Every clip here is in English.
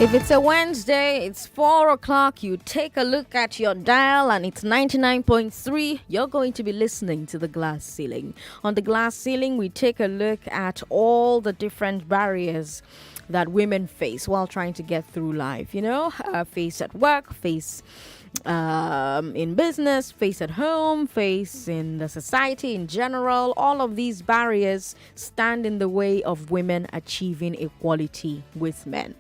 If it's a Wednesday, it's 4 o'clock, you take a look at your dial and it's 99.3, you're going to be listening to The Glass Ceiling. On The Glass Ceiling, we take a look at all the different barriers that women face while trying to get through life. Face at work, face in business, face at home, face in the society in general. All of these barriers stand in the way of women achieving equality with men.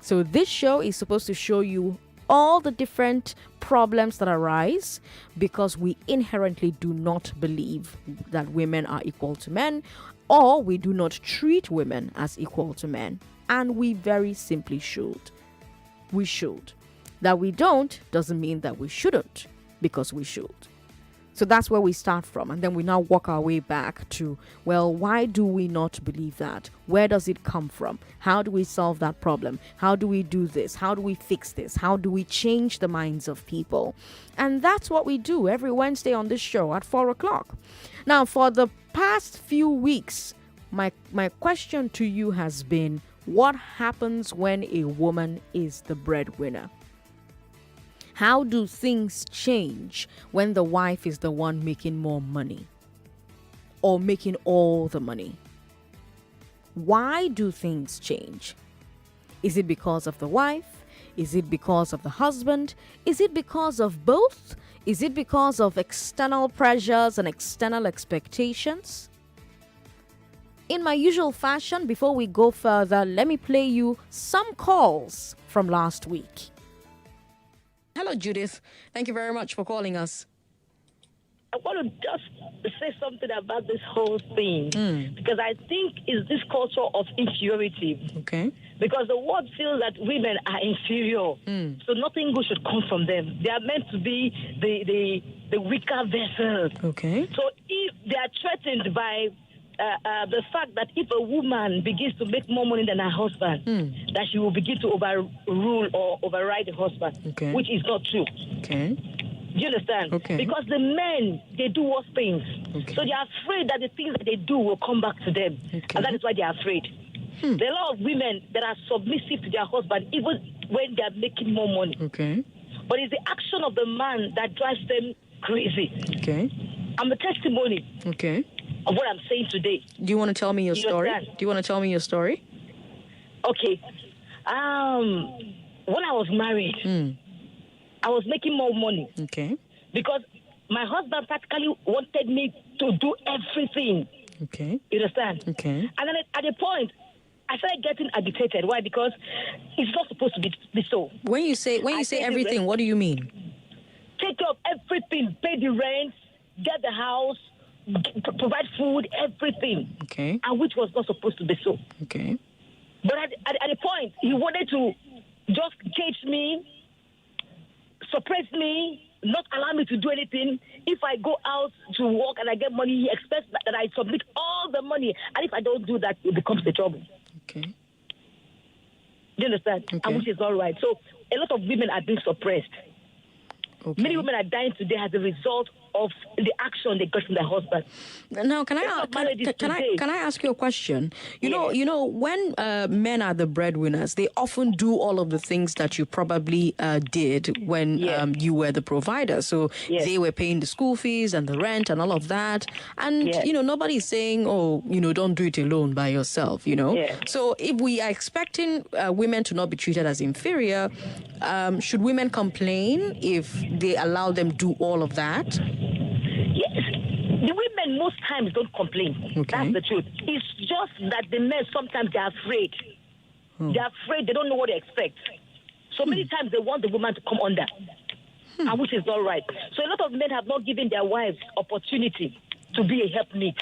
So this show is supposed to show you all the different problems that arise because we inherently do not believe that women are equal to men, or we do not treat women as equal to men. And we very simply should. We should. That we don't doesn't mean that we shouldn't, because we should. So that's where we start from. And then we now work our way back to, well, why do we not believe that? Where does it come from? How do we solve that problem? How do we do this? How do we fix this? How do we change the minds of people? And that's what we do every Wednesday on this show at 4 o'clock. Now, for the past few weeks, my question to you has been, what happens when a woman is the breadwinner? How do things change when the wife is the one making more money or making all the money? Why do things change? Is it because of the wife? Is it because of the husband? Is it because of both? Is it because of external pressures and external expectations? In my usual fashion, before we go further, let me play you some calls from last week. Hello, Judith. Thank you very much for calling us. I want to just say something about this whole thing because I think it's this culture of inferiority. Okay. Because the world feels that women are inferior, so nothing good should come from them. They are meant to be the weaker vessels. Okay. So if they are threatened by the fact that if a woman begins to make more money than her husband, that she will begin to overrule or override the husband, which is not true. Okay. Do you understand? Okay. Because the men, they do worse things. Okay. So they are afraid that the things that they do will come back to them. Okay. And that is why they are afraid. There are a lot of women that are submissive to their husband even when they are making more money. Okay. But it's the action of the man that drives them crazy. Okay. I'm a testimony. Okay. Of what I'm saying today. Do you want to tell me your story? Understand? Do you want to tell me your story? Okay. When I was married, I was making more money. Okay. Because my husband practically wanted me to do everything. Okay. You understand? Okay. And then at a point, I started getting agitated. Why? Because it's not supposed to be so. When you say everything, what do you mean? Take care of everything, pay the rent, get the house, provide food, everything. Okay. And which was not supposed to be so. Okay. But at a point, he wanted to just cage me, suppress me, not allow me to do anything. If I go out to work and I get money, he expects that I submit all the money. And if I don't do that, it becomes a trouble. Okay. Do you understand? Okay. And which is all right. So a lot of women are being suppressed. Okay. Many women are dying today as a result of the action they got from their husband. Now, can I ask you a question? You know, when men are the breadwinners, they often do all of the things that you probably did when you were the provider. So they were paying the school fees and the rent and all of that. And, nobody's saying, don't do it alone by yourself, So if we are expecting women to not be treated as inferior, should women complain if they allow them do all of that? Yes. The women most times don't complain. Okay. That's the truth. It's just that the men sometimes they're afraid. They're afraid. They don't know what they expect. So many times they want the woman to come under, and which is not right. So a lot of men have not given their wives opportunity to be a helpmeet.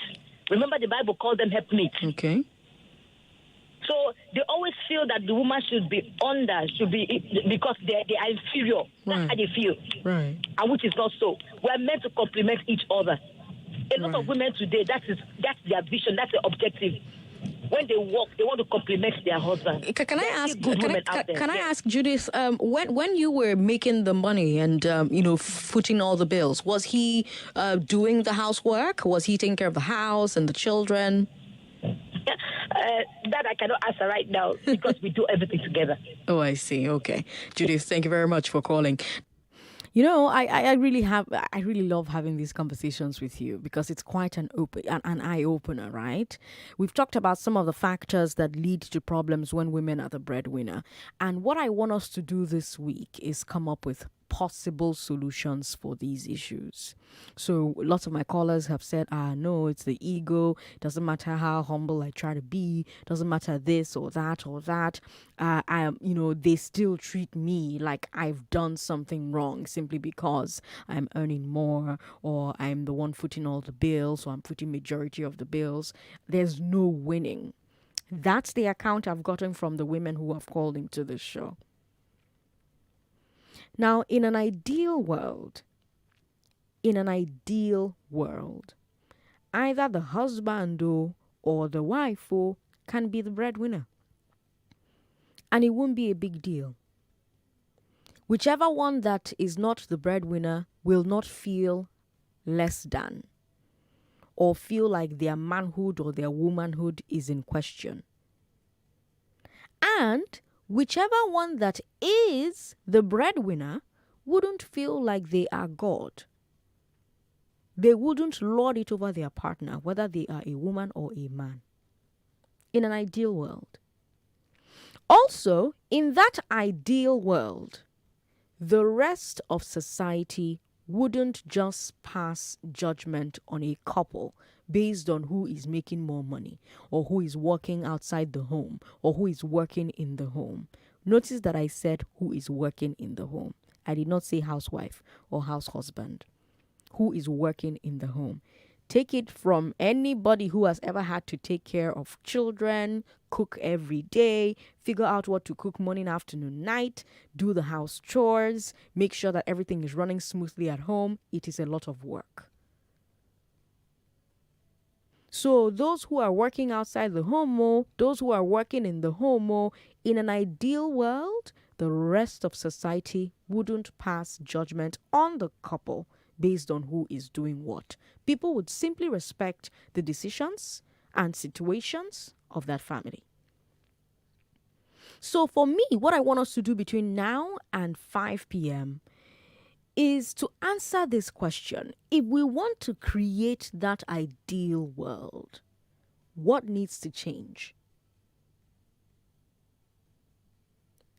Remember, the Bible called them helpmeet. Okay. So they always feel that the woman should be under, because they are inferior. That's how they feel. Right. And which is not so. We're meant to complement each other. A lot of women today, that's their vision, that's their objective. When they work, they want to complement their husband. Can I ask Judith, when you were making the money and footing all the bills, was he doing the housework? Was he taking care of the house and the children? That I cannot answer right now because we do everything together. Oh, I see. Okay. Judith, thank you very much for calling. You know, I really love having these conversations with you because it's quite an eye opener, right? We've talked about some of the factors that lead to problems when women are the breadwinner. And what I want us to do this week is come up with possible solutions for these issues. So lots of my callers have said, no, it's the ego. Doesn't matter how humble I try to be. Doesn't matter this or that or that. They still treat me like I've done something wrong simply because I'm earning more or I'm the one footing all the bills or I'm footing majority of the bills. There's no winning. That's the account I've gotten from the women who have called into this show. Now, in an ideal world, either the husband or the wife can be the breadwinner. And it won't be a big deal. Whichever one that is not the breadwinner will not feel less than or feel like their manhood or their womanhood is in question. And whichever one that is the breadwinner wouldn't feel like they are God. They wouldn't lord it over their partner, whether they are a woman or a man. In an ideal world. Also, in that ideal world, the rest of society wouldn't just pass judgment on a couple based on who is making more money or who is working outside the home or who is working in the home. Notice that I said who is working in the home. I did not say housewife or house husband. Who is working in the home. Take it from anybody who has ever had to take care of children, cook every day, figure out what to cook morning, afternoon, night, do the house chores, make sure that everything is running smoothly at home. It is a lot of work. So those who are working outside the home, those who are working in the home, in an ideal world, the rest of society wouldn't pass judgment on the couple based on who is doing what. People would simply respect the decisions and situations of that family. So for me, what I want us to do between now and 5 p.m. is to answer this question. If we want to create that ideal world, what needs to change?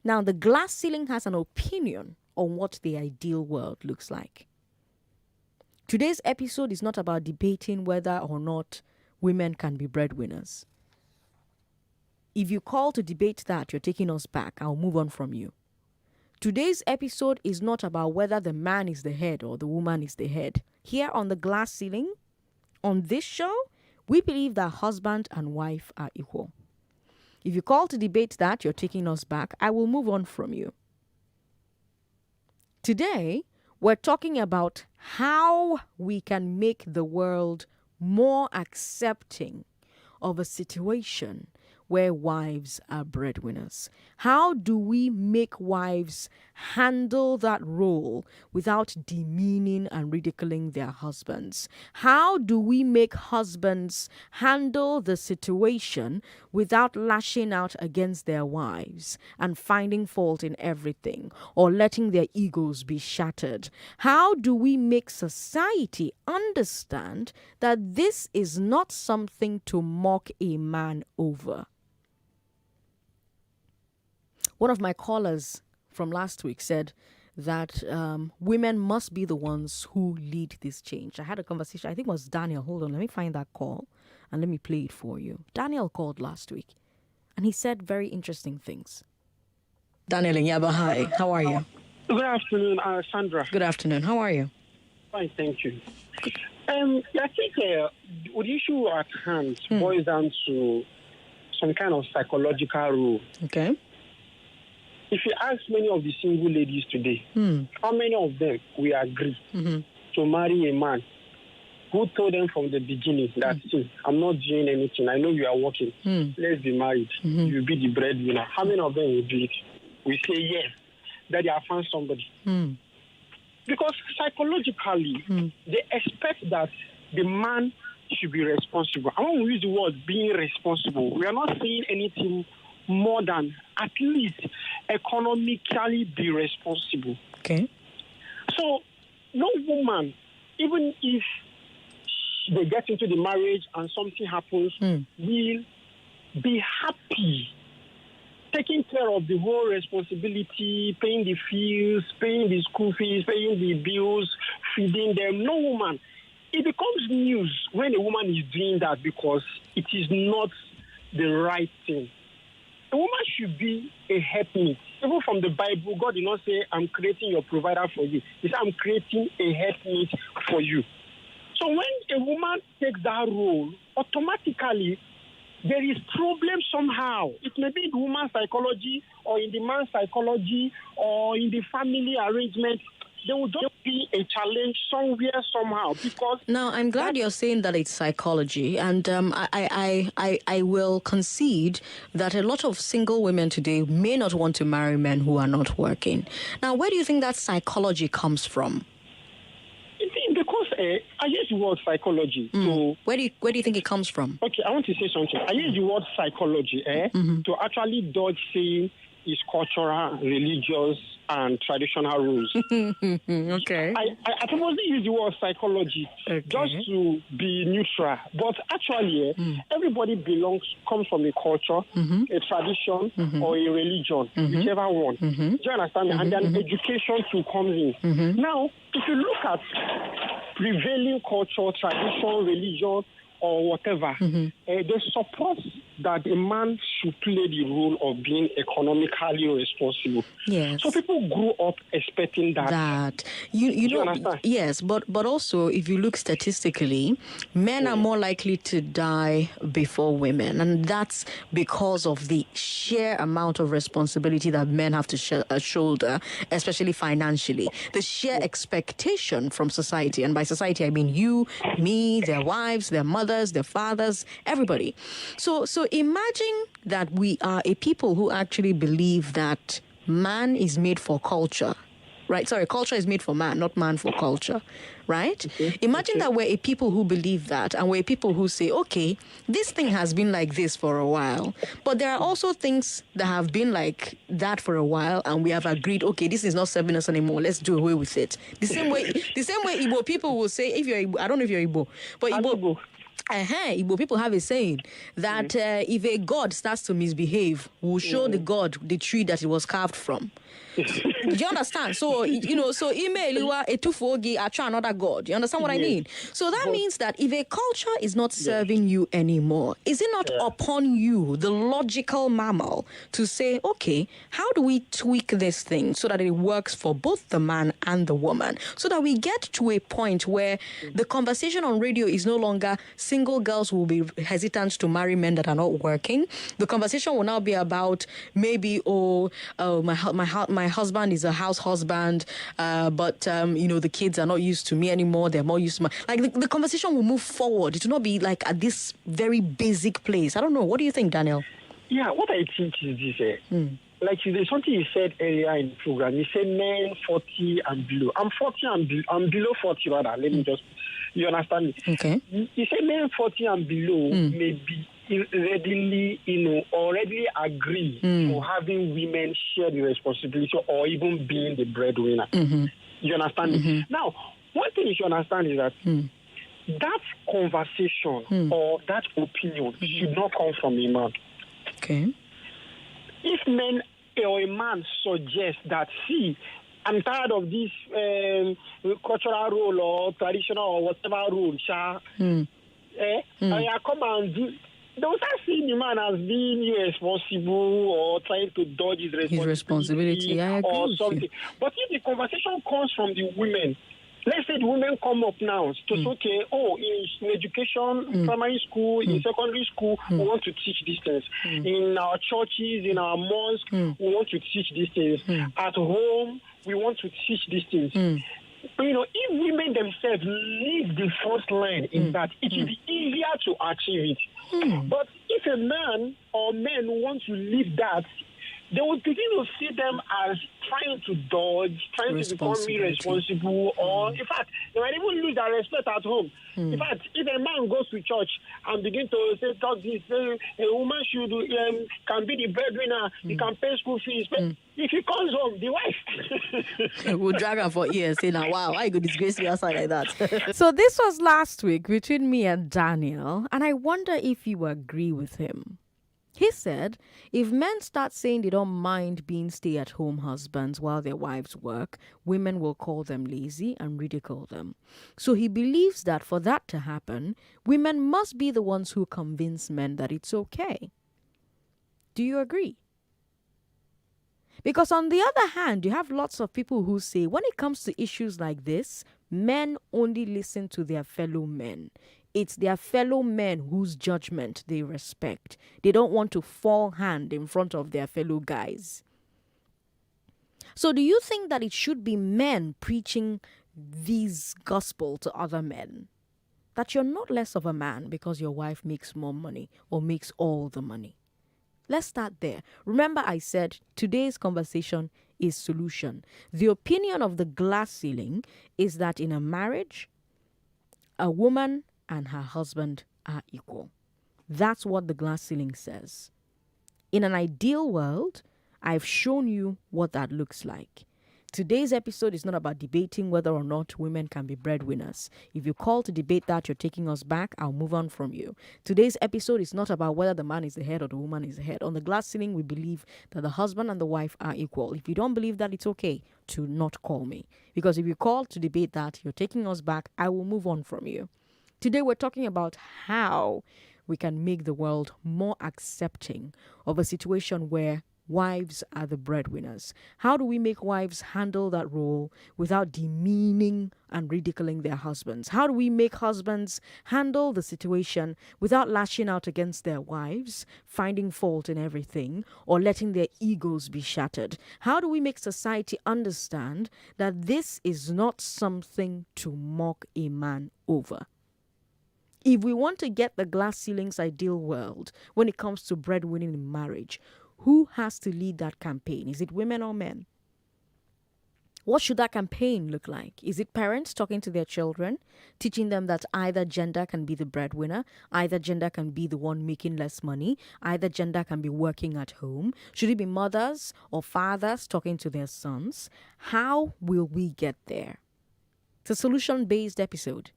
Now, the glass ceiling has an opinion on what the ideal world looks like. Today's episode is not about debating whether or not women can be breadwinners. If you call to debate that, you're taking us back. I'll move on from you. Today's episode is not about whether the man is the head or the woman is the head. Here on the glass ceiling, on this show, we believe that husband and wife are equal. If you call to debate that, you're taking us back. I will move on from you. Today, we're talking about how we can make the world more accepting of a situation where wives are breadwinners. How do we make wives handle that role without demeaning and ridiculing their husbands? How do we make husbands handle the situation without lashing out against their wives and finding fault in everything or letting their egos be shattered? How do we make society understand that this is not something to mock a man over? One of my callers from last week said that women must be the ones who lead this change. I had a conversation, I think it was Daniel. Hold on, let me find that call and let me play it for you. Daniel called last week and he said very interesting things. Daniel in Yaba, hi. How are you? Good afternoon, Sandra. Good afternoon. How are you? Fine, thank you. I think the issue at hand boils down to some kind of psychological rule. Okay. If you ask many of the single ladies today, how many of them will agree to marry a man who told them from the beginning that, see, I'm not doing anything. I know you are working. Let's be married. You'll be the breadwinner. How many of them will do it? We say yes, that they have found somebody. Because psychologically, they expect that the man should be responsible. And when we use the word being responsible, we are not saying anything more than at least economically be responsible. Okay. So no woman, even if they get into the marriage and something happens, will be happy taking care of the whole responsibility, paying the fees, paying the school fees, paying the bills, feeding them. No woman. It becomes news when a woman is doing that because it is not the right thing. A woman should be a helpmate. Even from the Bible, God did not say, I'm creating your provider for you. He said, I'm creating a helpmate for you. So when a woman takes that role, automatically, there is problem somehow. It may be in the woman's psychology or in the man's psychology or in the family arrangement. There will just be a challenge somewhere, somehow, because... Now, I'm glad you're saying that it's psychology, and I will concede that a lot of single women today may not want to marry men who are not working. Now, where do you think that psychology comes from? Because I use the word psychology. So where do you think it comes from? Okay, I want to say something. I use the word psychology to actually dodge saying it's cultural, religious, and traditional rules. Okay. I purposely use the word psychology just to be neutral. But actually, everybody comes from a culture, a tradition, or a religion, whichever one. Do you understand me? And then education too comes in. Now, if you look at prevailing culture, tradition, religion, or whatever, they support that a man should play the role of being economically responsible. Yes. So people grew up expecting that. You know, understand? Yes, but also if you look statistically, men are more likely to die before women, and that's because of the sheer amount of responsibility that men have to shoulder, especially financially. The sheer expectation from society, and by society I mean you, me, their wives, their mothers, their fathers, everybody. So imagine that we are a people who actually believe that man is made for culture, right? Sorry, culture is made for man, not man for culture, right? Imagine that we're a people who believe that, and we're a people who say, okay, this thing has been like this for a while, but there are also things that have been like that for a while, and we have agreed, okay, this is not serving us anymore, let's do away with it. The same way Igbo people will say, if you're Igbo, I don't know if you're Igbo, but Igbo people have a saying that if a god starts to misbehave, we'll show the god the tree that it was carved from. Do you understand? So, email etufogi attra another god. You understand what I mean? So that means that if a culture is not serving you anymore, is it not upon you, the logical mammal, to say, okay, how do we tweak this thing so that it works for both the man and the woman? So that we get to a point where the conversation on radio is no longer single girls will be hesitant to marry men that are not working. The conversation will now be about maybe, my husband is a house husband, but the kids are not used to me anymore. They're more used to the conversation will move forward. It will not be like at this very basic place. I don't know. What do you think, Daniel? Yeah, what I think is this. Like there's something you said earlier in the program. You said men 40 and below. I'm 40 and I'm below 40 rather. Let me just, you understand me? Okay. You said men 40 and below may be readily, already agree for having women share the responsibility or even being the breadwinner. You understand me? Now, one thing you should understand is that that conversation or that opinion should not come from a man. Okay. If men or a man suggests that, see, I'm tired of this cultural role or traditional or whatever rule, I come and do. Don't I see the man as being irresponsible or trying to dodge his responsibility I agree or with something? You. But if the conversation comes from the women, let's say the women come up now to say, okay, in education, primary school, in secondary school, we want to teach these things. In our churches, in our mosques, we want to teach these things. At home, we want to teach these things. If women themselves leave the first line in that, it will be easier to achieve it. But if a man or men want to leave that, they will begin to see them as trying to dodge, trying to become irresponsible, or in fact, they might even lose their respect at home. In fact, if a man goes to church and begin to talk this, a woman should can be the breadwinner, he can pay school fees. But if he comes home, the wife We'll drag her for ears, say, now, wow, I could disgrace me outside like that. So this was last week between me and Daniel, and I wonder if you agree with him. He said, if men start saying they don't mind being stay-at-home husbands while their wives work, women will call them lazy and ridicule them. So he believes that for that to happen, women must be the ones who convince men that it's okay. Do you agree? Because on the other hand, you have lots of people who say when it comes to issues like this, men only listen to their fellow men. It's their fellow men whose judgment they respect. They don't want to fall hand in front of their fellow guys. So do you think that it should be men preaching this gospel to other men? That you're not less of a man because your wife makes more money or makes all the money? Let's start there. Remember I said today's conversation is solution. The opinion of the glass ceiling is that in a marriage, a woman and her husband are equal. That's what the glass ceiling says. In an ideal world, I've shown you what that looks like. Today's episode is not about debating whether or not women can be breadwinners. If you call to debate that, you're taking us back. I'll move on from you. Today's episode is not about whether the man is the head or the woman is the head. On the glass ceiling, we believe that the husband and the wife are equal. If you don't believe that, it's okay to not call me. Because if you call to debate that, you're taking us back. I will move on from you. Today, we're talking about how we can make the world more accepting of a situation where wives are the breadwinners. How do we make wives handle that role without demeaning and ridiculing their husbands? How do we make husbands handle the situation without lashing out against their wives, finding fault in everything, or letting their egos be shattered? How do we make society understand that this is not something to mock a man over? If we want to get the glass ceiling's ideal world when it comes to breadwinning in marriage, who has to lead that campaign? Is it women or men? What should that campaign look like? Is it parents talking to their children, teaching them that either gender can be the breadwinner, either gender can be the one making less money, either gender can be working at home? Should it be mothers or fathers talking to their sons? How will we get there? It's a solution-based episode.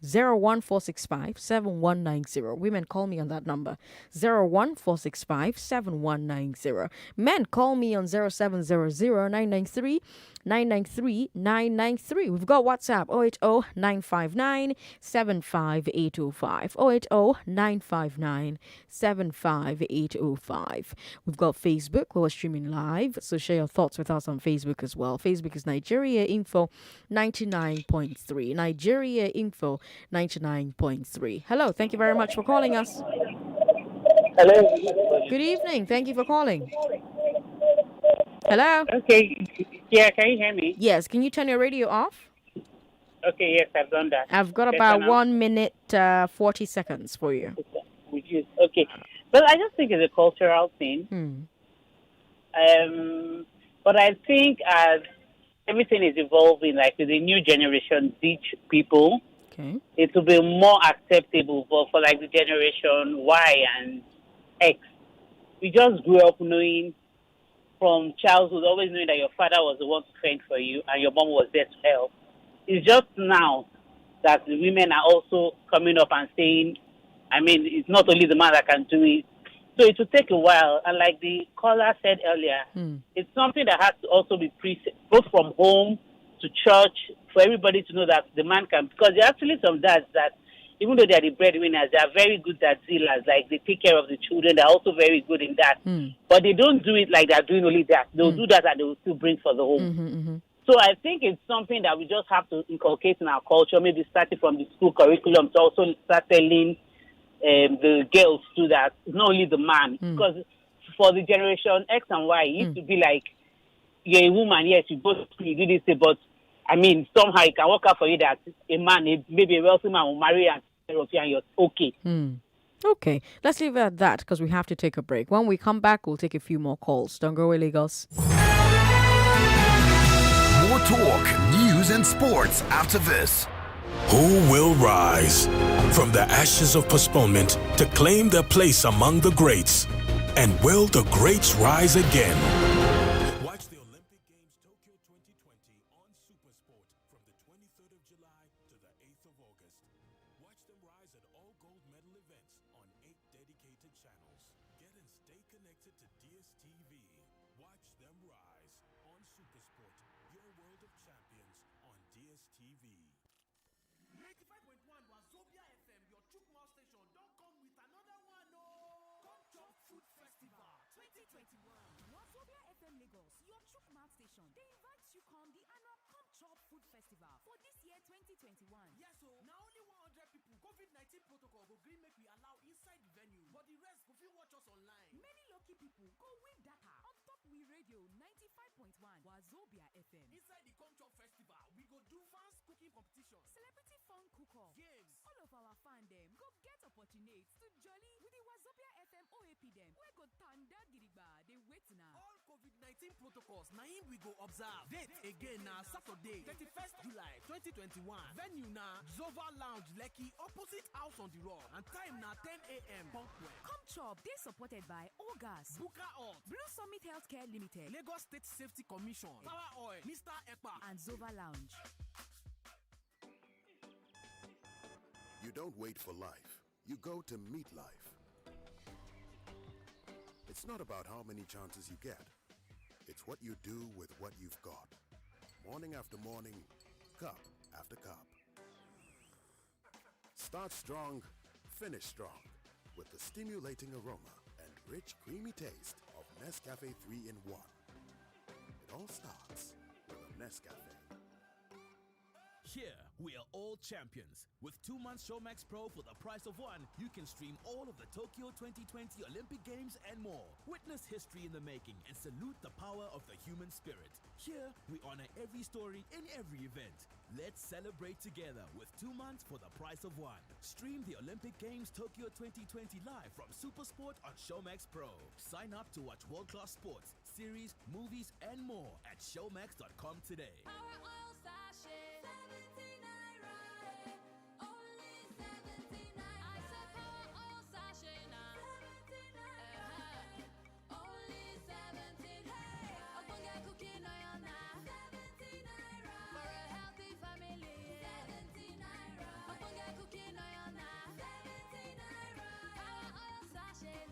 01465 7190. Women, call me on that number. 01465 7190. Men, call me on 0700 993 993 993. We've got WhatsApp 080 959 75805. 080 959 75805. We've got Facebook where we're streaming live, so share your thoughts with us on Facebook as well. Facebook is Nigeria Info 99.3. Nigeria Info 99.3. Hello, thank you very much for calling us. Hello. Good evening. Thank you for calling. Hello? Okay. Yeah, can you hear me? Yes, can you turn your radio off? Okay, yes, I've done that. I've got Better about now? 1 minute, 40 seconds for you. Okay. Well, I just think it's a cultural thing. But I think as everything is evolving, like with the new generation, teach people, Okay. it will be more acceptable. But for like the generation Y and X, we just grew up knowing from childhood, always knowing that your father was the one to fend for you and your mom was there to help. It's just now that the women are also coming up and saying, I mean, it's not only the man that can do it. So it will take a while. And like the caller said earlier, it's something that has to also be preached, both from home to church, for everybody to know that the man can. Because there are actually some dads that, even though they are the breadwinners, they are very good at dealers. Like they take care of the children. They're also very good in that. But they don't do it like they're doing only that. They'll do that and they will still bring for the home. So I think it's something that we just have to inculcate in our culture, maybe starting from the school curriculum to also start telling the girls to that. It's not only the man. Because for the generation X and Y, it used to be like, you're a woman, yes, you go to school, you do this, but I mean, somehow it can work out for you that a man, maybe a wealthy man will marry and take care of you and you're okay. Okay, let's leave it at that because we have to take a break. When we come back, we'll take a few more calls. Don't go away, Lagos. More talk, news, and sports after this. Who will rise from the ashes of postponement to claim their place among the greats? And will the greats rise again? Watch the Olympic Games Tokyo 2020 on SuperSport from the 23rd of July to the 8th of August. Watch them rise at all gold medal events on 8 dedicated channels. Get and stay connected to DSTV. Watch them rise on SuperSport, your world of champions on DSTV. 95.1 Wazobia FM, your Chukma station. Don't come with another one, no. Come Chop Food Festival 2021. Wazobia FM Lagos, your Chukma station. They invite you come the annual Come Chop Food Festival for this year 2021. Yes, so now only 100 people. COVID-19 protocol go green make we allow inside the venue, but the rest go fit watch us online. Many lucky people go win data on top we radio 95.1 Wazobia FM. Inside the Come Chop Festival, we go do fans cooking competition, Celebrity fun cook-off, games. All of our fan them go get opportunities to jolly with the Wazobia FM OAP them. We go tanda gidigba, they wait now. All COVID-19 protocols, now we go observe. Date again now Saturday, 31st July 2021. Venue now Zova Lounge Lekki, opposite House on the Road, and time now 10 a.m. Punkwell. Come Chop, they supported by Ogas, Buka Alt, Blue Summit Healthcare Limited, Lagos State Safety Commission, Power Oil, Mr. Ekpa, and Zova Lounge. You don't wait for life. You go to meet life. It's not about how many chances you get. It's what you do with what you've got. Morning after morning, cup after cup. Start strong, finish strong with the stimulating aroma and rich, creamy taste of Nescafe 3-in-1. It all starts with a Nescafe. Here, we are all champions. With 2 months Showmax Pro for the price of one, you can stream all of the Tokyo 2020 Olympic Games and more. Witness history in the making and salute the power of the human spirit. Here, we honor every story in every event. Let's celebrate together with 2 months for the price of one. Stream the Olympic Games Tokyo 2020 live from SuperSport on Showmax Pro. Sign up to watch world-class sports, series, movies, and more at showmax.com today. Our oil sachet, 79 right, only 79. I said our oil sachet now, 79 only 17. Hey, I'm gonna get cooking oil now, 79 right, for a healthy family, 79 right. I'm gonna get cooking oil now, 79 right. Our oil sachet,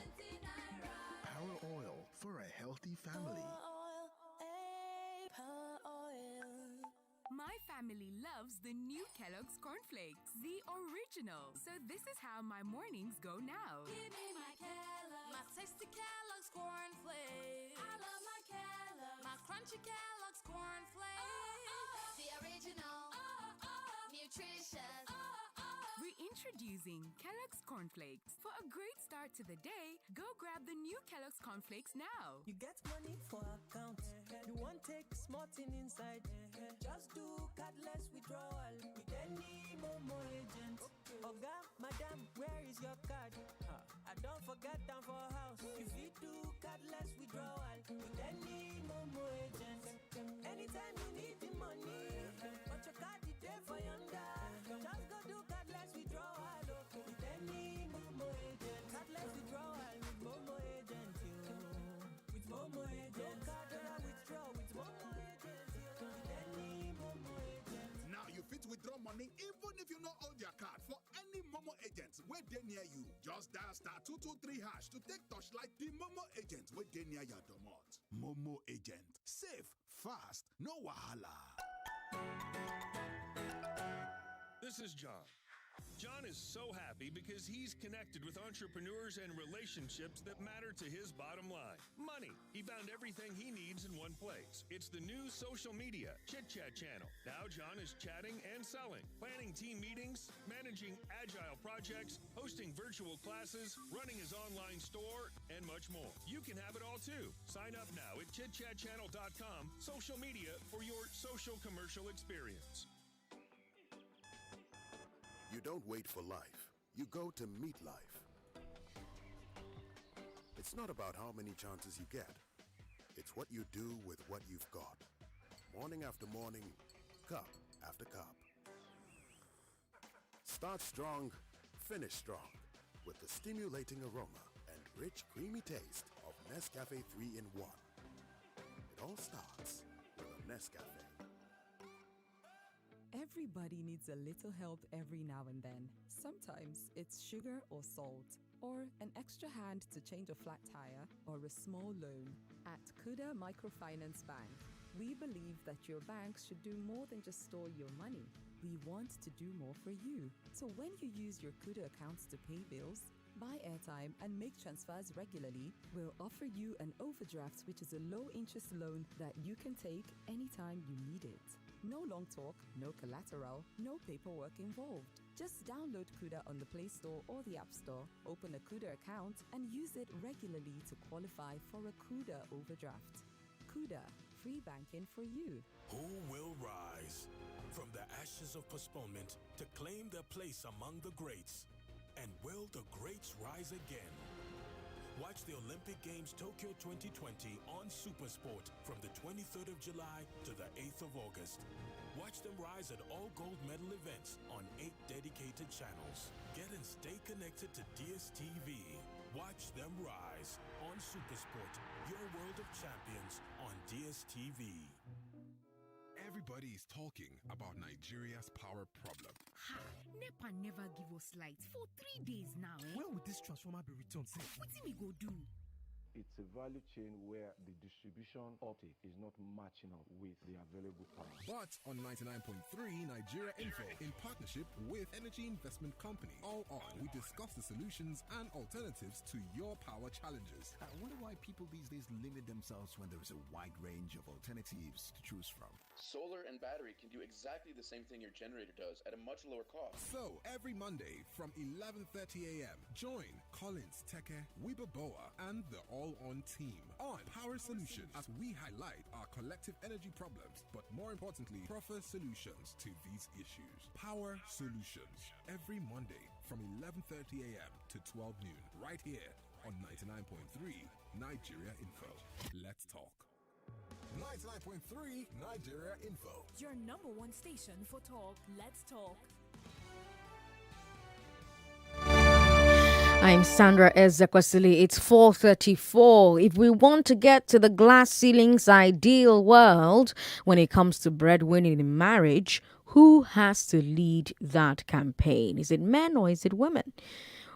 79 right. Power oil for a healthy family. My family loves the new Kellogg's cornflakes, the original. So this is how my mornings go now. Give me my Kellogg's, my tasty Kellogg's cornflakes. I love my Kellogg's, my crunchy Kellogg's cornflakes. The original, nutritious. Reintroducing Kellogg's cornflakes. For a great start to the day, go grab the new Kellogg's cornflakes now. You get money for account. You want take smart thing inside. Just do cardless withdrawal with any Momo agent. Oga, madam, where is your card? I don't forget them for house. If you do cardless withdrawal with any Momo agent. Anytime you need the money, but your card is there for yonder. Just go do cardless withdrawal with any Momo agent. Cardless withdrawal with Momo agent, with Momo agent. Cardless withdraw with Momo agent, with any Momo agent. Now you fit withdraw money even if you not hold your card for any Momo agents where they near you. Just dial *223# to take touchlight the Momo agent where they near your domot. Momo agent. Safe, fast, no wahala. This is John. John is so happy because he's connected with entrepreneurs and relationships that matter to his bottom line. Money. He found everything he needs in one place. It's the new social media Chit Chat channel. Now John is chatting and selling, planning team meetings, managing agile projects, hosting virtual classes, running his online store, and much more. You can have it all too. Sign up now at chitchatchannel.com, social media for your social commercial experience. You don't wait for life. you go to meet life. It's not about how many chances you get. It's what you do with what you've got. Morning after morning, cup after cup. Start strong, finish strong with the stimulating aroma and rich, creamy taste of Nescafe 3-in-1. It all starts with a Nescafe. Everybody needs a little help every now and then. Sometimes it's sugar or salt, or an extra hand to change a flat tire, or a small loan. At Kuda Microfinance Bank, we believe that your bank should do more than just store your money. We want to do more for you. So when you use your Kuda accounts to pay bills, buy airtime, and make transfers regularly, we'll offer you an overdraft, which is a low-interest loan that you can take anytime you need it. No long talk, no collateral, no paperwork involved. Just download Kuda on the Play Store or the App Store, open a Kuda account, and use it regularly to qualify for a Kuda overdraft. Kuda, free banking for you. Who will rise from the ashes of postponement to claim their place among the greats? And will the greats rise again? Watch the Olympic Games Tokyo 2020 on Supersport from the 23rd of July to the 8th of August. Watch them rise at all gold medal events on 8 dedicated channels. Get and stay connected to DSTV. Watch them rise on Supersport, your world of champions on DSTV. Everybody is talking about Nigeria's power problem. Ha! NEPA never give us light for 3 days now. When will this transformer be returned? What we go do? It's a value chain where the distribution uptake is not matching up with the available power. But on 99.3 Nigeria Info, in partnership with Energy Investment Company, All On, we discuss the solutions and alternatives to your power challenges. I wonder why people these days limit themselves when there is a wide range of alternatives to choose from. Solar and battery can do exactly the same thing your generator does at a much lower cost. So, every Monday from 11:30 a.m., join Collins, Teke, Wibaboa, and the All On team on Power Solutions as we highlight our collective energy problems, but more importantly, proper solutions to these issues. Power Solutions, every Monday from 11:30 a.m. to 12 noon, right here on 99.3 Nigeria Info. Let's talk. 99.3 Nigeria Info. Your number one station for talk. Let's talk. I'm Sandra Ezekwesili. It's 4:34. If we want to get to the glass ceiling's ideal world when it comes to breadwinning in marriage, who has to lead that campaign? Is it men or is it women?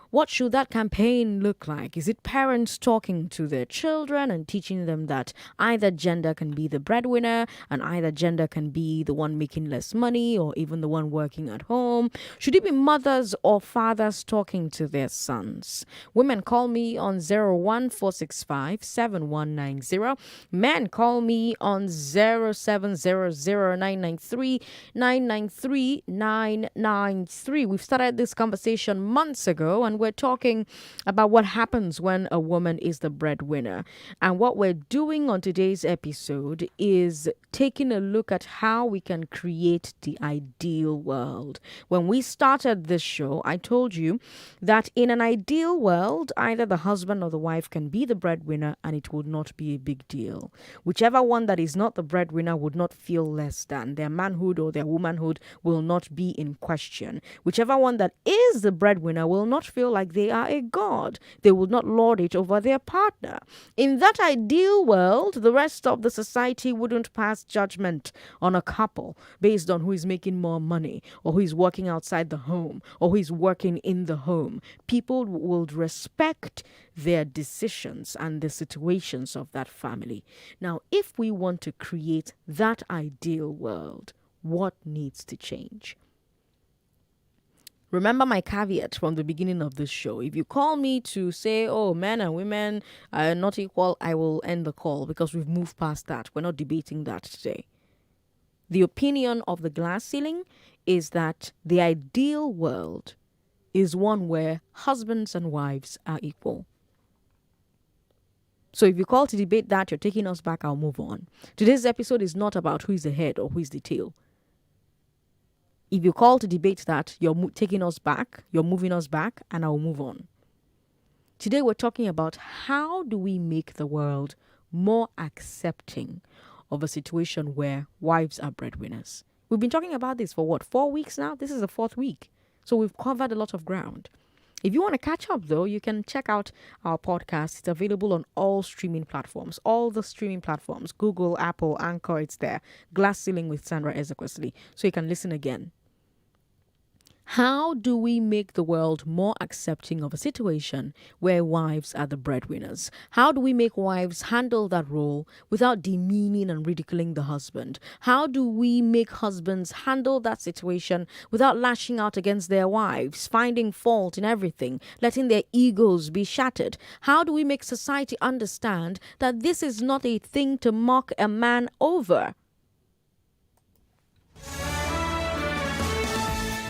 What should that campaign look like? Is it parents talking to their children and teaching them that either gender can be the breadwinner and either gender can be the one making less money or even the one working at home? Should it be mothers or fathers talking to their sons? Women, call me on 014657190. Men, call me on 0700993993. We've started this conversation months ago, and we're talking about what happens when a woman is the breadwinner. And what we're doing on today's episode is taking a look at how we can create the ideal world. When we started this show, I told you that in an ideal world, either the husband or the wife can be the breadwinner and it would not be a big deal. Whichever one that is not the breadwinner would not feel less than. Their manhood or their womanhood will not be in question. Whichever one that is the breadwinner will not feel like they are a god. They will not lord it over their partner. In that ideal world, the rest of the society wouldn't pass judgment on a couple based on who is making more money or who is working outside the home or who is working in the home. People will respect their decisions and the situations of that family. Now, if we want to create that ideal world, what needs to change? Remember my caveat from the beginning of this show. If you call me to say, oh, men and women are not equal, I will end the call because we've moved past that. We're not debating that today. The opinion of the glass ceiling is that the ideal world is one where husbands and wives are equal. So if you call to debate that, you're taking us back, I'll move on. Today's episode is not about who is the head or who is the tail. If you call to debate that, you're taking us back, you're moving us back, and I'll move on. Today we're talking about how do we make the world more accepting of a situation where wives are breadwinners. We've been talking about this for 4 weeks now? This is the 4th week. So we've covered a lot of ground. If you want to catch up, though, you can check out our podcast. It's available on all streaming platforms, Google, Apple, Anchor, it's there. Glass Ceiling with Sandra Ezekwesili. So you can listen again. How do we make the world more accepting of a situation where wives are the breadwinners? How do we make wives handle that role without demeaning and ridiculing the husband? How do we make husbands handle that situation without lashing out against their wives, finding fault in everything, letting their egos be shattered? How do we make society understand that this is not a thing to mock a man over?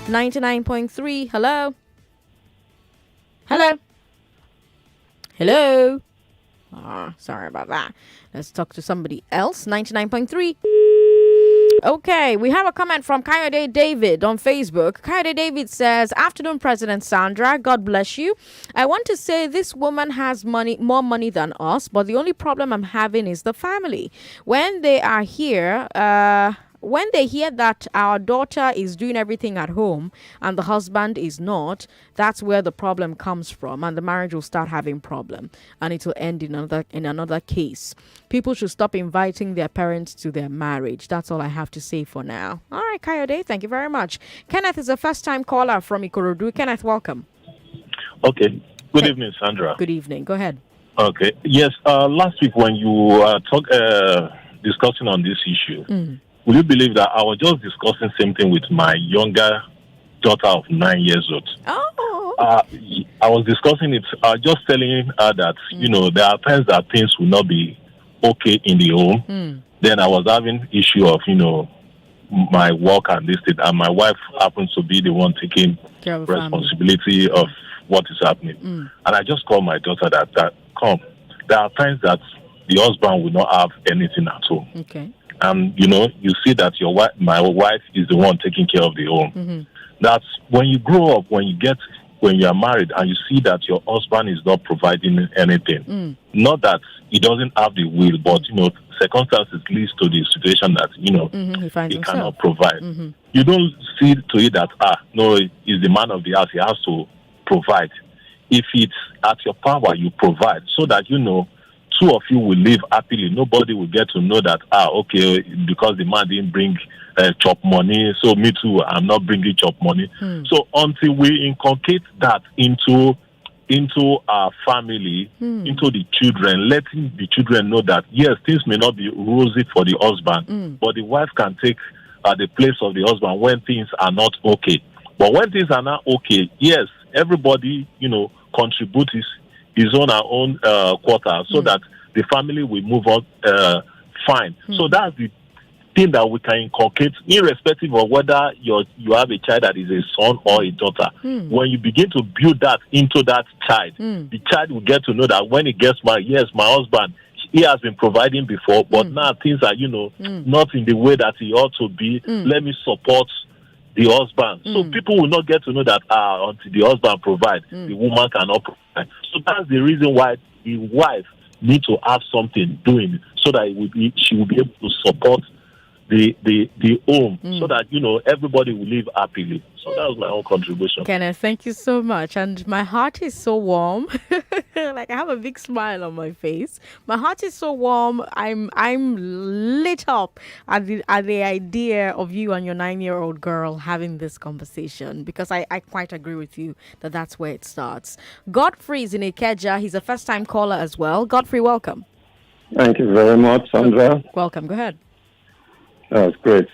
99.3, hello? Hello? Sorry about that. Let's talk to somebody else. 99.3. Okay, we have a comment from Kayode David on Facebook. Kayode David says, "Afternoon, President Sandra. God bless you. I want to say this woman has more money than us, but the only problem I'm having is the family. When they are here, when they hear that our daughter is doing everything at home and the husband is not, that's where the problem comes from, and the marriage will start having problem, and it will end in another case. People should stop inviting their parents to their marriage. That's all I have to say for now." All right, Kayode, thank you very much. Kenneth is a first-time caller from Ikorodu. Kenneth, welcome. Okay. Good evening, Sandra. Good evening. Go ahead. Okay. Yes. Last week when you were discussing on this issue. Will you believe that I was just discussing same thing with my younger daughter of 9 years old? Oh. I was discussing it, just telling her that, there are times that things will not be okay in the home. Then I was having issue of, my work and this thing, and my wife happens to be the one taking responsibility of what is happening. And I just called my daughter that come, there are times that the husband will not have anything at home. Okay. And you see that my wife is the one taking care of the home. That's when you grow up, when you are married, and you see that your husband is not providing anything. Not that he doesn't have the will, but circumstances leads to the situation that he cannot provide. You don't see to it that no, he's the man of the house. He has to provide. If it's at your power, you provide so that two of you will live happily. Nobody will get to know that, okay, because the man didn't bring chop money, so me too, I'm not bringing chop money. So until we inculcate that into our family, into the children, letting the children know that, yes, things may not be rosy for the husband, but the wife can take the place of the husband when things are not okay. But when things are not okay, yes, everybody, contributes his own, our own quarter, so that the family will move on fine. So that's the thing that we can inculcate, irrespective of whether you have a child that is a son or a daughter. When you begin to build that into that child, the child will get to know that when he gets married, yes, my husband, he has been providing before, but now things are, not in the way that he ought to be. Let me support the husband. So people will not get to know that until the husband provides, the woman cannot provide. So that's the reason why the wife needs to have something doing so that she will be able to support the home, so that everybody will live happily. So that was my own contribution. Kenneth, thank you so much. And my heart is so warm. Like, I have a big smile on my face. My heart is so warm. I'm lit up at the idea of you and your 9-year-old girl having this conversation, because I quite agree with you that that's where it starts. Godfrey is in Ikeja. He's a first-time caller as well. Godfrey, welcome. Thank you very much, Sandra. Welcome. Go ahead. That's great.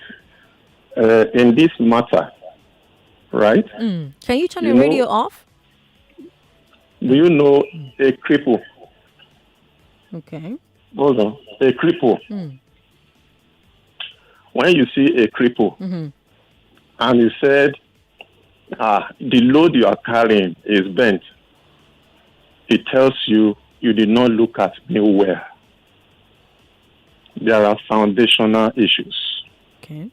In this matter, right? Can you turn your radio off? Do you know a cripple? Okay. Hold on. A cripple. When you see a cripple, and you said, the load you are carrying is bent, it tells you did not look at me well. There are foundational issues. Okay.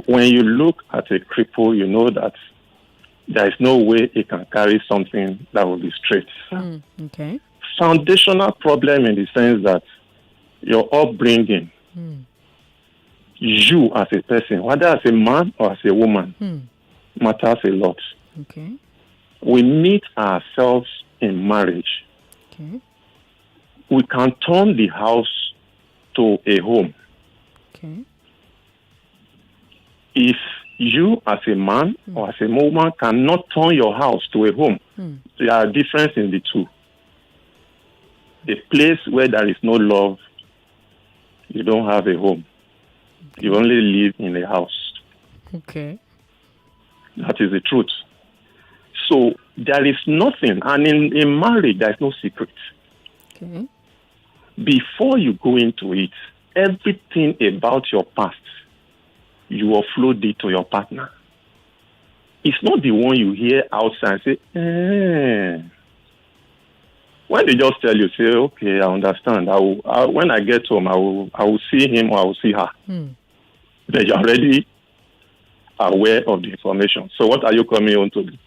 when you look at a cripple, you know that there is no way he can carry something that will be straight. Okay. Foundational problem in the sense that your upbringing, you as a person, whether as a man or as a woman, matters a lot. Okay. We meet ourselves in marriage. Okay. We can turn the house to a home. Okay. If you as a man or as a woman cannot turn your house to a home, there are differences in the two. A place where there is no love, you don't have a home. Okay. You only live in a house. Okay. That is the truth. So there is nothing, and in marriage, there is no secret. Okay. Before you go into it, everything about your past, you offload it to your partner. It's not the one you hear outside and say, When they just tell you, say, okay, I understand. When I get home, I will see him or I will see her. Then you're already aware of the information. So what are you coming on to do?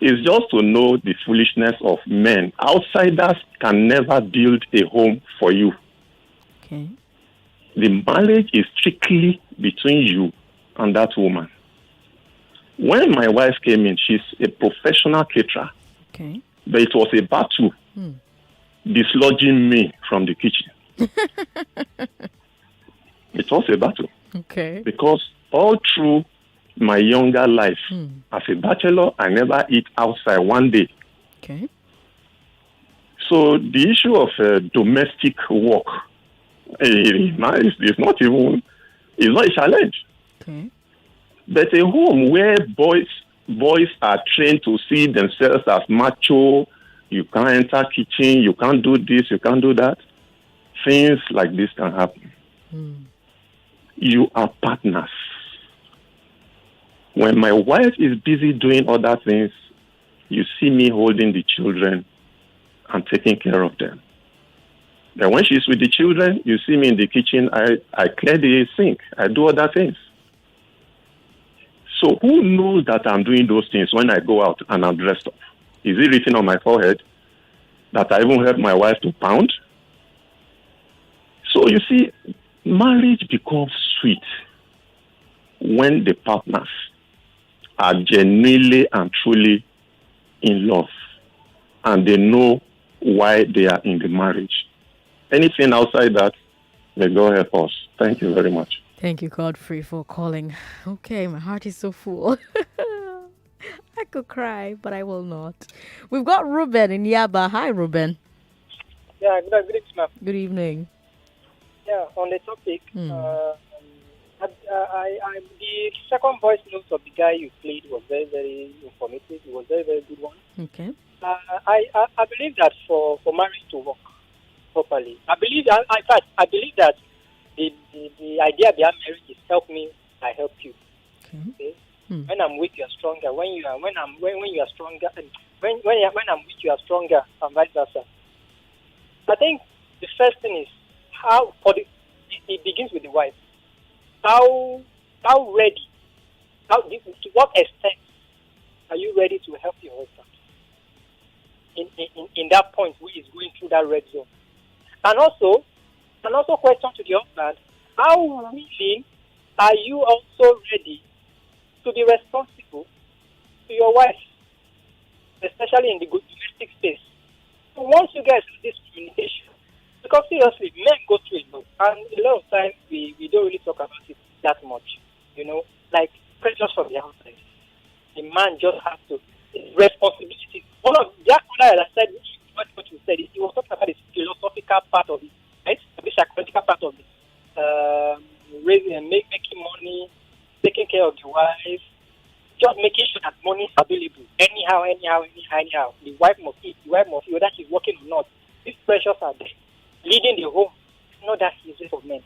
It's just to know the foolishness of men. Outsiders can never build a home for you. Okay. The marriage is strictly between you and that woman. When my wife came in, she's a professional caterer. Okay. But it was a battle dislodging me from the kitchen. It was a battle. Okay. Because all through my younger life, as a bachelor, I never eat outside one day. Okay. So the issue of domestic work is not a challenge. Okay. But a home where boys are trained to see themselves as macho, you can't enter kitchen, you can't do this, you can't do that, things like this can happen. You are partners. When my wife is busy doing other things, you see me holding the children and taking care of them. Then when she's with the children, you see me in the kitchen, I clear the sink, I do other things. So who knows that I'm doing those things when I go out and I'm dressed up? Is it written on my forehead that I even help my wife to pound? So you see, marriage becomes sweet when the partners are genuinely and truly in love and they know why they are in the marriage. Anything outside that, may God help us. Thank you very much. Thank you, Godfrey, for calling. Okay, my heart is so full. I could cry, but I will not. We've got Ruben in Yaba. Hi, Ruben. Yeah, good evening, ma'am. Good evening. Yeah, on the topic, the second voice note of the guy you played was very, very informative. It was a very, very good one. Okay. I believe that for marriage to work properly, I believe that the idea behind marriage is help me, I help you. Okay? When I'm weak, you're stronger. When you are stronger, and when I'm weak, you are stronger, and vice versa. I think the first thing is it begins with the wife. How ready? To what extent are you ready to help your husband in that point where he's going through that red zone? And also question to the husband: how willing are you also ready to be responsible to your wife, especially in the domestic space? So once you guys have this communication, because seriously, men go through it, and a lot of times we don't really talk about it that much. Like pressures from the outside. The man just has to responsibility. One of that I said what you said, he was talking about the philosophical part of it, right? The psychological part of it. Raising and making money, taking care of the wife, just making sure that money is available. Anyhow. The wife must eat, whether she's working or not. These pressures are there. Leading the home, it's not that easy for men.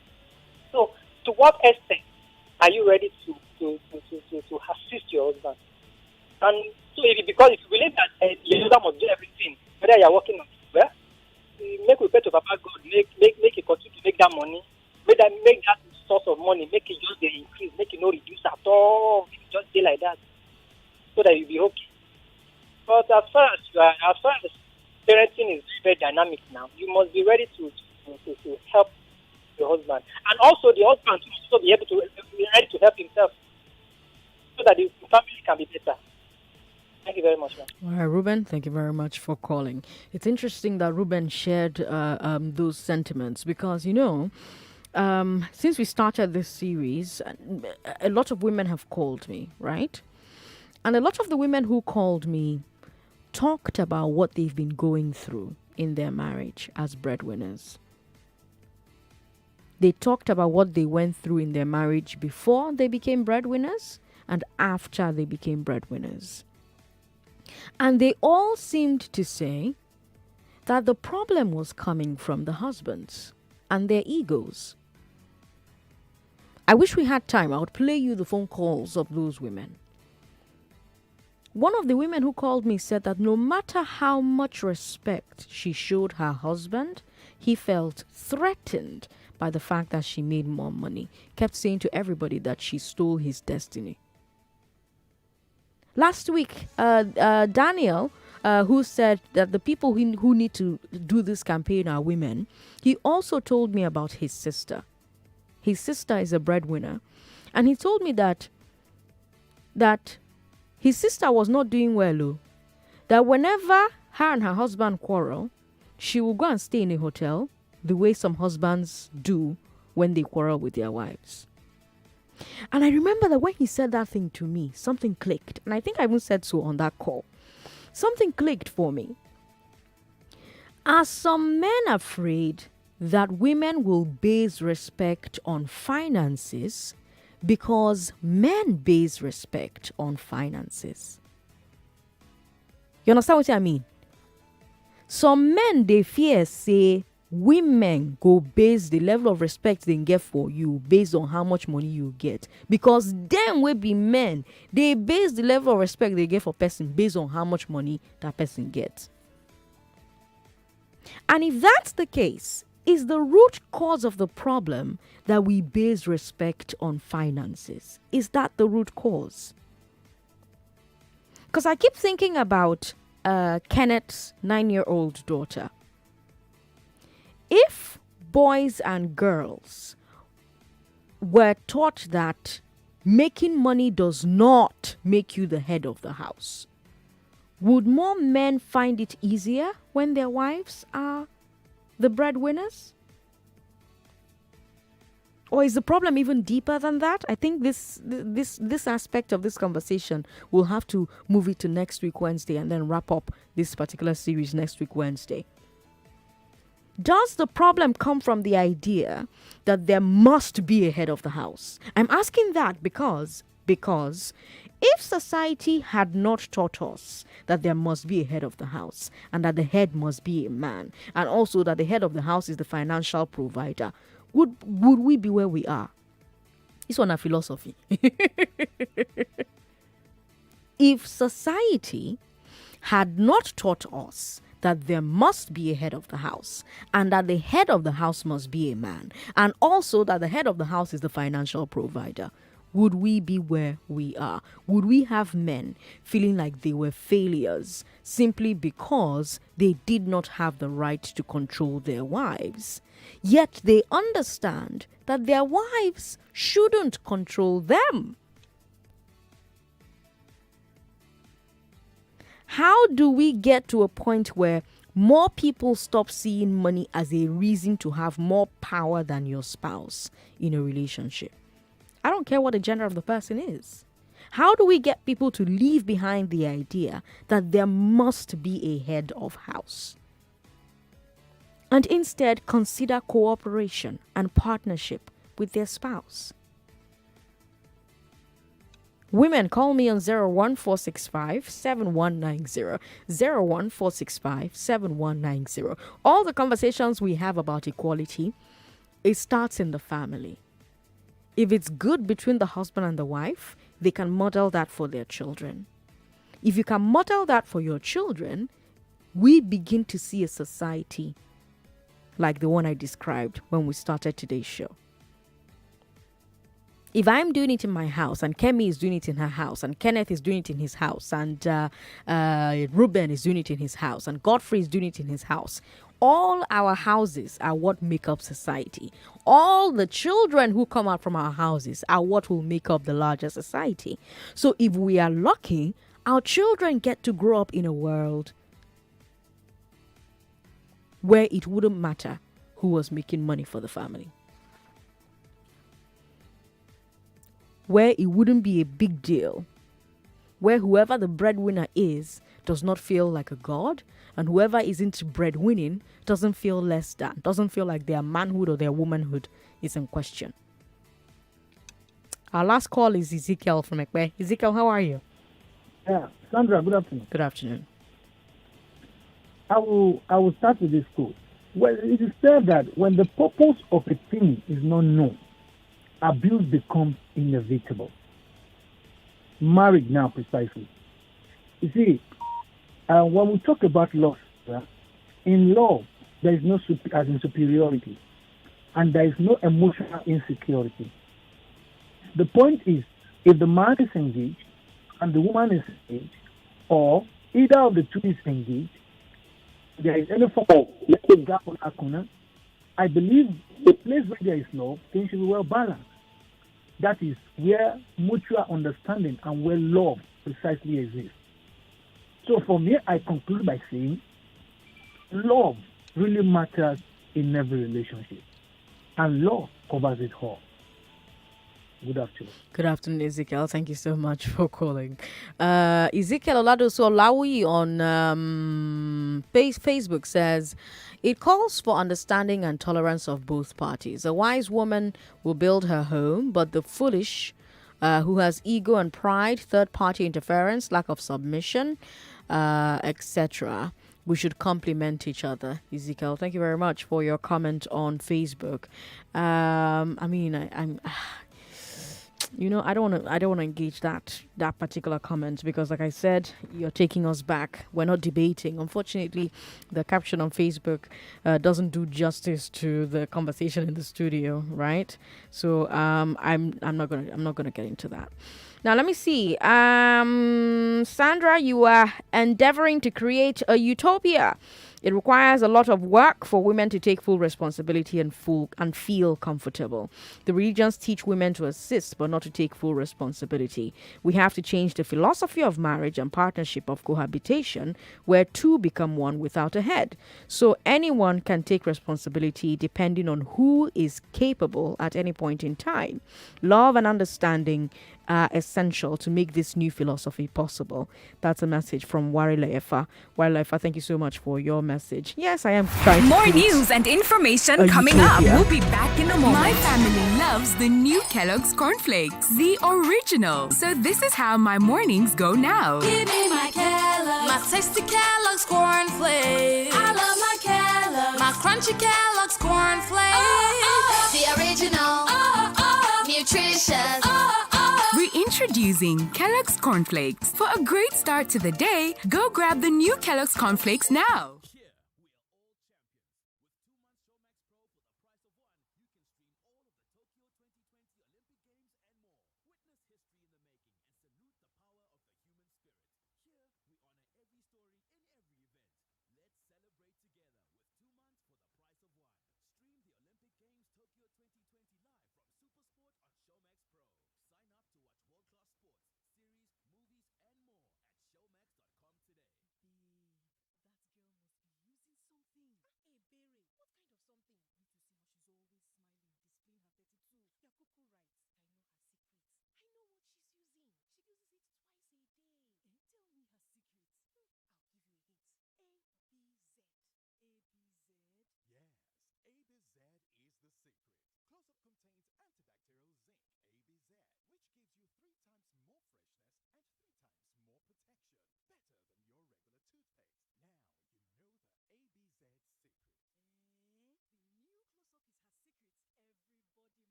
So, to what extent are you ready to assist your husband? And so, because if you believe that your husband must do everything, whether you're working or make we pray to Papa God, make it continue to make that money, make that source of money, make it just dey increase, make it no reduce at all, make it just stay like that, so that you'll be okay. But as far as parenting is very dynamic now, you must be ready to help your husband, and also the husband should also be able to be ready to help himself, so that the family can be better. Thank you very much, ma'am. All right, Ruben, thank you very much for calling. It's interesting that Ruben shared those sentiments because, since we started this series, a lot of women have called me, right? And a lot of the women who called me talked about what they've been going through in their marriage as breadwinners. They talked about what they went through in their marriage before they became breadwinners and after they became breadwinners. And they all seemed to say that the problem was coming from the husbands and their egos. I wish we had time. I would play you the phone calls of those women. One of the women who called me said that no matter how much respect she showed her husband, he felt threatened by the fact that she made more money. Kept saying to everybody that she stole his destiny. Last week, Daniel, who said that the people who need to do this campaign are women, he also told me about his sister. His sister is a breadwinner. And he told me that his sister was not doing well. That whenever her and her husband quarrel, she will go and stay in a hotel the way some husbands do when they quarrel with their wives. And I remember that when he said that thing to me, something clicked. And I think I even said so on that call. Something clicked for me. Are some men afraid that women will base respect on finances because men base respect on finances? You understand what I mean? Some men, they fear, say, women go base the level of respect they get for you based on how much money you get. Because them will be men. They base the level of respect they get for person based on how much money that person gets. And if that's the case, is the root cause of the problem that we base respect on finances? Is that the root cause? Because I keep thinking about Kenneth's 9-year-old daughter. If boys and girls were taught that making money does not make you the head of the house, would more men find it easier when their wives are the breadwinners? Or is the problem even deeper than that? I think this aspect of this conversation, we'll have to move it to next week, Wednesday, and then wrap up this particular series next week, Wednesday. Does the problem come from the idea that there must be a head of the house? I'm asking that because if society had not taught us that there must be a head of the house and that the head must be a man, and also that the head of the house is the financial provider, would we be where we are? It's one of philosophy. If society had not taught us that there must be a head of the house and that the head of the house must be a man, and also that the head of the house is the financial provider, would we be where we are? Would we have men feeling like they were failures simply because they did not have the right to control their wives? Yet they understand that their wives shouldn't control them. How do we get to a point where more people stop seeing money as a reason to have more power than your spouse in a relationship? I don't care what the gender of the person is. How do we get people to leave behind the idea that there must be a head of house and instead consider cooperation and partnership with their spouse? Women, call me on 01465 7190. 01465 7190. All the conversations we have about equality, it starts in the family. If it's good between the husband and the wife, they can model that for their children. If you can model that for your children, we begin to see a society like the one I described when we started today's show. If I'm doing it in my house, and Kemi is doing it in her house, and Kenneth is doing it in his house, and Ruben is doing it in his house, and Godfrey is doing it in his house, all our houses are what make up society. All the children who come out from our houses are what will make up the larger society. So if we are lucky, our children get to grow up in a world where it wouldn't matter who was making money for the family, where it wouldn't be a big deal, where whoever the breadwinner is does not feel like a god, and whoever is into breadwinning doesn't feel less than, doesn't feel like their manhood or their womanhood is in question. Our last call is Ezekiel from Ekpe. Ezekiel, how are you? Yeah, Sandra, good afternoon. Good afternoon. I will start with this quote. Well, it is said that when the purpose of a thing is not known, abuse becomes inevitable. Marriage now, precisely. You see, when we talk about love, in love, there is no as in superiority, and there is no emotional insecurity. The point is, if the man is engaged and the woman is engaged, or either of the two is engaged, there is any form of gap on our corner, I believe the place where there is love, things should be well balanced. That is where mutual understanding and where love precisely exists. So for me, I conclude by saying love really matters in every relationship, and love covers it all. Good afternoon. Good afternoon, Ezekiel. Thank you so much for calling. Ezekiel Oladoso Olawi on Facebook says, it calls for understanding and tolerance of both parties. A wise woman will build her home, but the foolish, who has ego and pride, third-party interference, lack of submission, etc., we should complement each other. Ezekiel, thank you very much for your comment on Facebook. I don't want to engage that particular comment because, like I said, you're taking us back. We're not debating. Unfortunately, the caption on Facebook doesn't do justice to the conversation in the studio, right? So I'm not gonna get into that. Now let me see. Sandra, you are endeavoring to create a utopia. It requires a lot of work for women to take full responsibility and feel comfortable. The religions teach women to assist but not to take full responsibility. We have to change the philosophy of marriage and partnership of cohabitation where two become one without a head. So anyone can take responsibility depending on who is capable at any point in time. Love and understanding are essential to make this new philosophy possible. That's a message from Wari Laefa. Wari Laefa, thank you so much for your message. Yes, I am trying More to news and information coming up. We'll be back in a moment. My family loves the new Kellogg's cornflakes, the original. So this is how my mornings go now. Give me my Kellogg's, my tasty Kellogg's cornflakes. I love my Kellogg's, my crunchy Kellogg's cornflakes. The original, nutritious. Reintroducing Kellogg's Cornflakes. For a great start to the day, go grab the new Kellogg's Cornflakes now.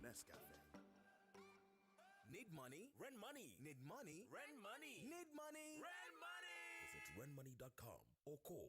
Nescafe. Need money? Rent money. Need money? Rent money. Need money? Rent money. Visit rentmoney.com or call